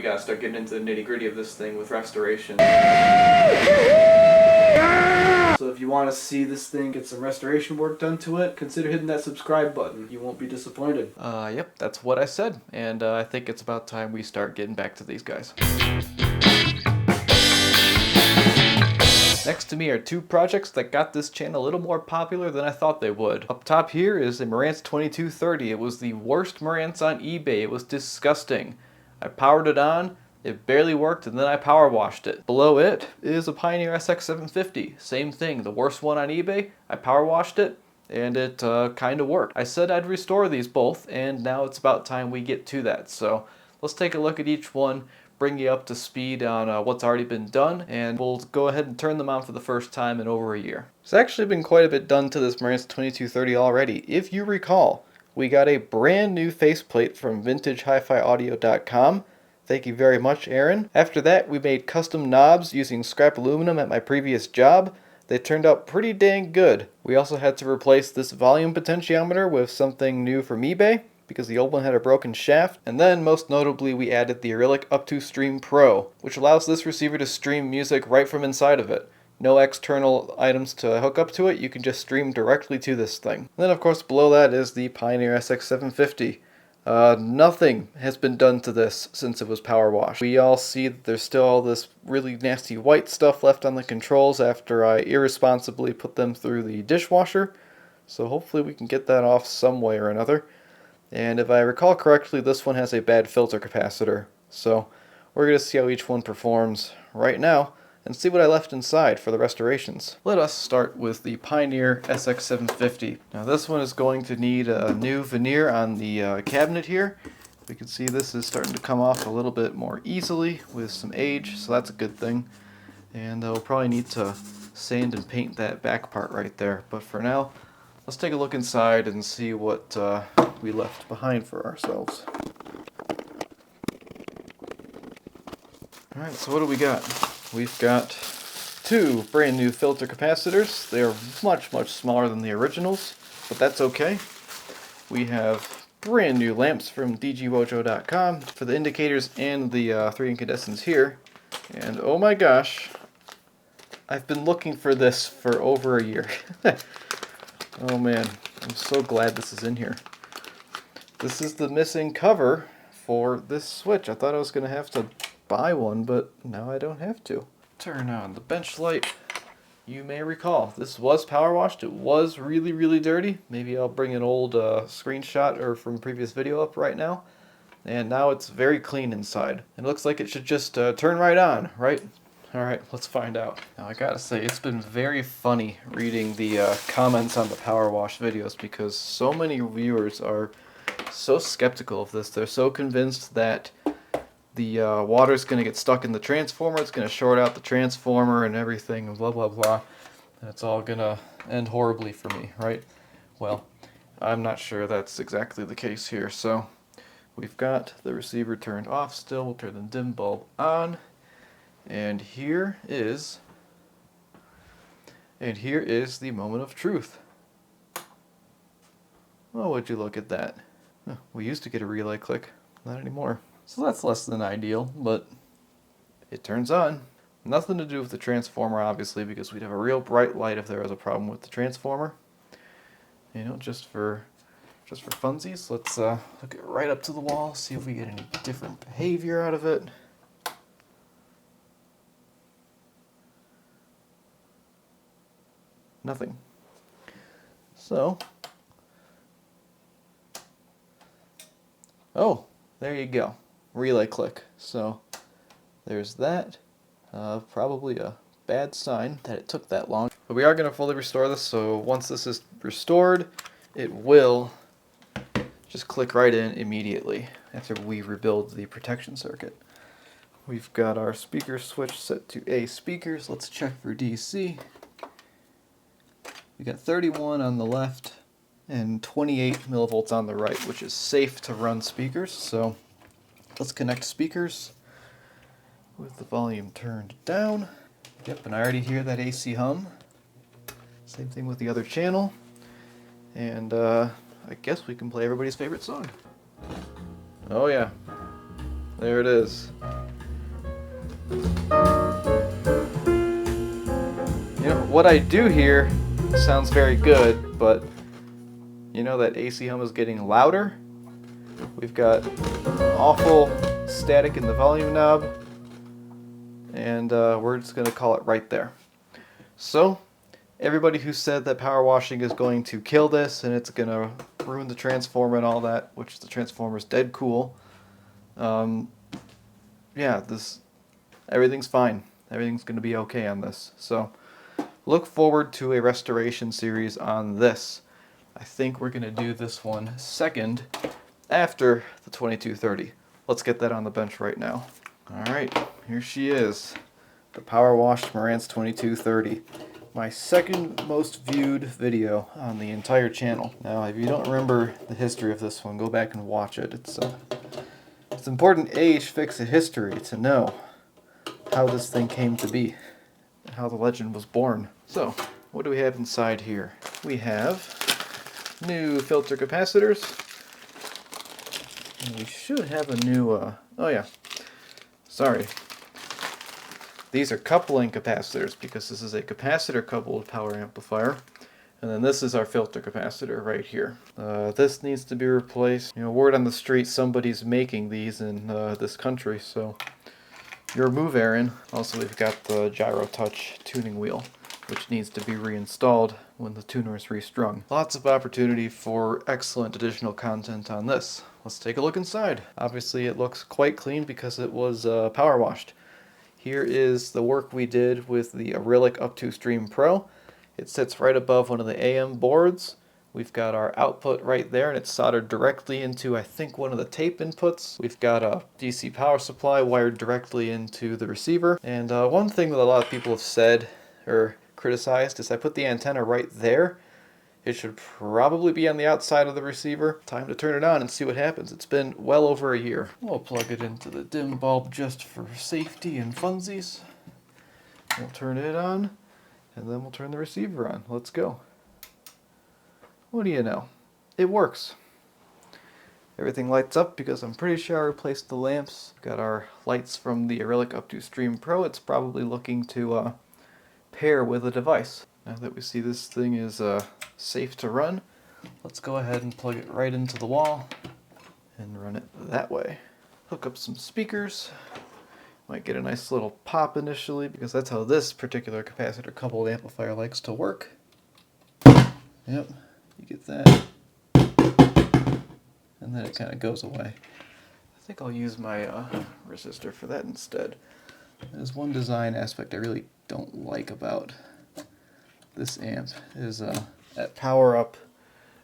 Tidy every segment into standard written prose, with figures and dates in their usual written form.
gotta start getting into the nitty-gritty of this thing with restoration. So if you want to see this thing get some restoration work done to it, consider hitting that subscribe button. You won't be disappointed. Yep, that's what I said. And I think it's about time we start getting back to these guys. Next to me are two projects that got this channel a little more popular than I thought they would. Up top here is a Marantz 2230. It was the worst Marantz on eBay. It was disgusting. I powered it on, it barely worked, and then I power washed it. Below it is a Pioneer SX750. Same thing, the worst one on eBay. I power washed it, and it kind of worked. I said I'd restore these both, and now it's about time we get to that. So let's take a look at each one, bring you up to speed on what's already been done, and we'll go ahead and turn them on for the first time in over a year. There's actually been quite a bit done to this Marantz 2230 already. If you recall, we got a brand new faceplate from VintageHiFiAudio.com. Thank you very much, Aaron. After that, we made custom knobs using scrap aluminum at my previous job. They turned out pretty dang good. We also had to replace this volume potentiometer with something new from eBay, because the old one had a broken shaft. And then, most notably, we added the Arylic Up2Stream Pro, which allows this receiver to stream music right from inside of it. No external items to hook up to it, you can just stream directly to this thing. And then, of course, below that is the Pioneer SX750. Nothing has been done to this since it was power washed. We all see that there's still all this really nasty white stuff left on the controls after I irresponsibly put them through the dishwasher. So hopefully we can get that off some way or another. And if I recall correctly, this one has a bad filter capacitor. So we're going to see how each one performs right now and see what I left inside for the restorations. Let us start with the Pioneer SX750. Now this one is going to need a new veneer on the cabinet here. We can see this is starting to come off a little bit more easily with some age, so that's a good thing. And we'll probably need to sand and paint that back part right there. But for now, let's take a look inside and see what we left behind for ourselves. Alright, so what do we got? We've got two brand new filter capacitors. They are much smaller than the originals, but that's okay. We have brand new lamps from dgwojo.com for the indicators and the 3 incandescents here. And oh my gosh, I've been looking for this for over a year. Oh man, I'm so glad this is in here. This is the missing cover for this switch. I thought I was going to have to buy one, but now I don't have to. Turn on the bench light. You may recall, this was power washed. It was really dirty. Maybe I'll bring an old screenshot or from previous video up right now. And now it's very clean inside. It looks like it should just turn right on, right? Alright, let's find out. Now I gotta say, it's been very funny reading the comments on the power wash videos because so many viewers are so skeptical of this. They're so convinced that the water's going to get stuck in the transformer, it's going to short out the transformer and everything, and blah blah blah. And it's all going to end horribly for me, right? Well, I'm not sure that's exactly the case here. So we've got the receiver turned off still. We'll turn the dim bulb on. And here is the moment of truth. Oh, would you look at that? Oh, we used to get a relay click, not anymore. So that's less than ideal, but it turns on. Nothing to do with the transformer, obviously, because we'd have a real bright light if there was a problem with the transformer. You know, just for funsies, let's hook it right up to the wall, see if we get any different behavior out of it. Nothing. So, oh, there you go. Relay click. So there's that. Probably a bad sign that it took that long. But we are going to fully restore this, so once this is restored, it will just click right in immediately after we rebuild the protection circuit. We've got our speaker switch set to A speakers. Let's check for DC. We got 31 on the left and 28 millivolts on the right, which is safe to run speakers. So let's connect speakers with the volume turned down. Yep, and I already hear that AC hum. Same thing with the other channel. And I guess we can play everybody's favorite song. Oh yeah. There it is. You know, what I do here sounds very good, but you know that AC hum is getting louder? We've got awful static in the volume knob, and we're just going to call it right there. So, everybody who said that power washing is going to kill this and it's going to ruin the transformer and all that, which the transformer's dead cool, yeah, everything's fine. Everything's going to be okay on this. So, look forward to a restoration series on this. I think we're going to do this one second after the 2230. Let's get that on the bench right now. Alright, here she is. The power washed Marantz 2230. My second most viewed video on the entire channel. Now, if you don't remember the history of this one, go back and watch it. It's important age fix a history to know how this thing came to be and how the legend was born. So, what do we have inside here? We have new filter capacitors. And we should have a new, oh yeah, sorry. These are coupling capacitors because this is a capacitor coupled power amplifier. And then this is our filter capacitor right here. This needs to be replaced. You know, word on the street, somebody's making these in this country, so your move, Aaron. Also, we've got the gyro touch tuning wheel, which needs to be reinstalled when the tuner is restrung. Lots of opportunity for excellent additional content on this. Let's take a look inside. Obviously, it looks quite clean because it was power washed. Here is the work we did with the Acrylic Up2Stream Pro. It sits right above one of the AM boards. We've got our output right there, and it's soldered directly into, I think, one of the tape inputs. We've got a DC power supply wired directly into the receiver. And one thing that a lot of people have said or criticized is I put the antenna right there. It should probably be on the outside of the receiver. Time to turn it on and see what happens. It's been well over a year. We'll plug it into the dim bulb just for safety and funsies. We'll turn it on. And then we'll turn the receiver on. Let's go. What do you know? It works. Everything lights up because I'm pretty sure I replaced the lamps. Got our lights from the Acrylic Up2Stream Pro. It's probably looking to pair with a device. Now that we see this thing is safe to run, let's go ahead and plug it right into the wall and run it that way. Hook up some speakers. Might get a nice little pop initially because that's how this particular capacitor coupled amplifier likes to work. Yep, you get that. And then it kind of goes away. I think I'll use my resistor for that instead. There's one design aspect I really don't like about this amp is that power up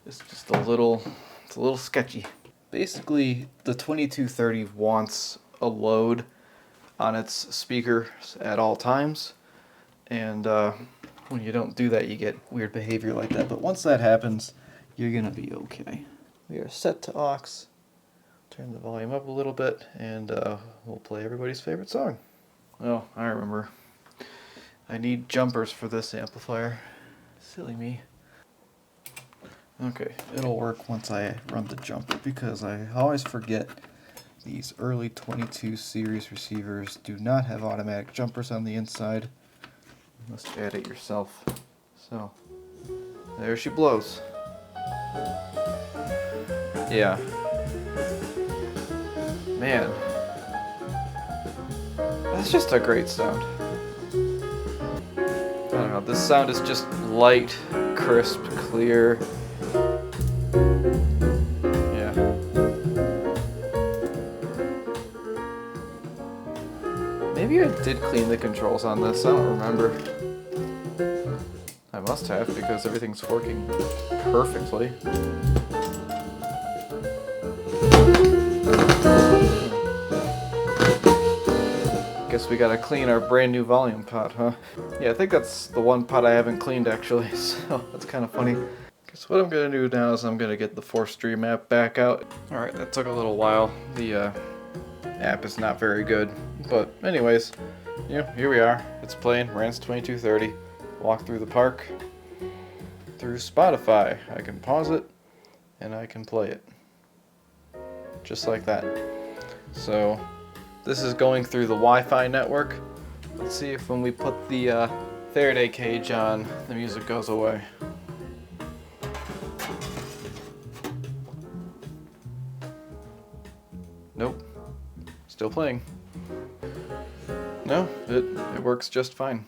is just a little sketchy. Basically, the 2230 wants a load on its speakers at all times, and when you don't do that you get weird behavior like that, but once that happens you're gonna be okay. We are set to aux. Turn the volume up a little bit and we'll play everybody's favorite song. Oh, I remember. I need jumpers for this amplifier. Silly me. Okay, it'll work once I run the jumper because I always forget these early 22 series receivers do not have automatic jumpers on the inside. You must add it yourself. So, there she blows. Yeah. Man. That's just a great sound. I don't know, this sound is just light, crisp, clear. Maybe I did clean the controls on this, I don't remember. I must have because everything's working perfectly. Guess we gotta clean our brand new volume pot, huh? Yeah, I think that's the one pot I haven't cleaned actually, so that's kind of funny. Guess what I'm gonna do now is I'm gonna get the 4Stream app back out. Alright, that took a little while. The app is not very good. But anyways, you know, here we are. It's playing Marantz 2230. Walk through the park. Through Spotify. I can pause it and I can play it. Just like that. So This is going through the Wi-Fi network. Let's see if when we put the Faraday cage on, the music goes away. Nope. Still playing. No, it works just fine.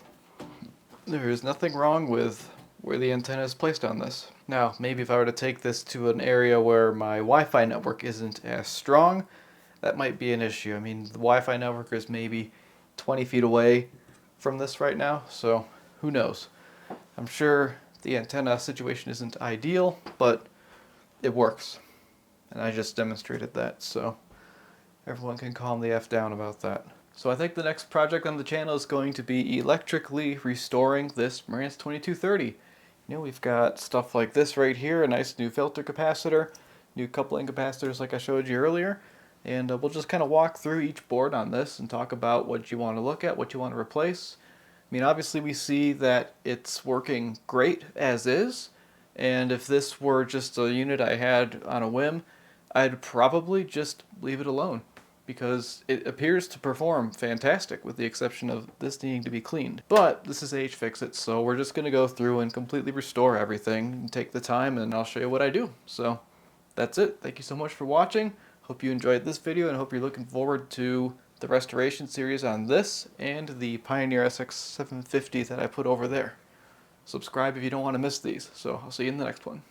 There is nothing wrong with where the antenna is placed on this. Now, maybe if I were to take this to an area where my Wi-Fi network isn't as strong, that might be an issue. I mean, the Wi-Fi network is maybe 20 feet away from this right now, so who knows. I'm sure the antenna situation isn't ideal, but it works. And I just demonstrated that, so everyone can calm the F down about that. So I think the next project on the channel is going to be electrically restoring this Marantz 2230. You know, we've got stuff like this right here, a nice new filter capacitor, new coupling capacitors like I showed you earlier, and we'll just kind of walk through each board on this and talk about what you want to look at, what you want to replace. I mean, obviously we see that it's working great as is, and if this were just a unit I had on a whim, I'd probably just leave it alone, because it appears to perform fantastic with the exception of this needing to be cleaned. But this is H-Fix-It, so we're just going to go through and completely restore everything and take the time, and I'll show you what I do. So that's it. Thank you so much for watching. Hope you enjoyed this video and hope you're looking forward to the restoration series on this and the Pioneer SX750 that I put over there. Subscribe if you don't want to miss these. So I'll see you in the next one.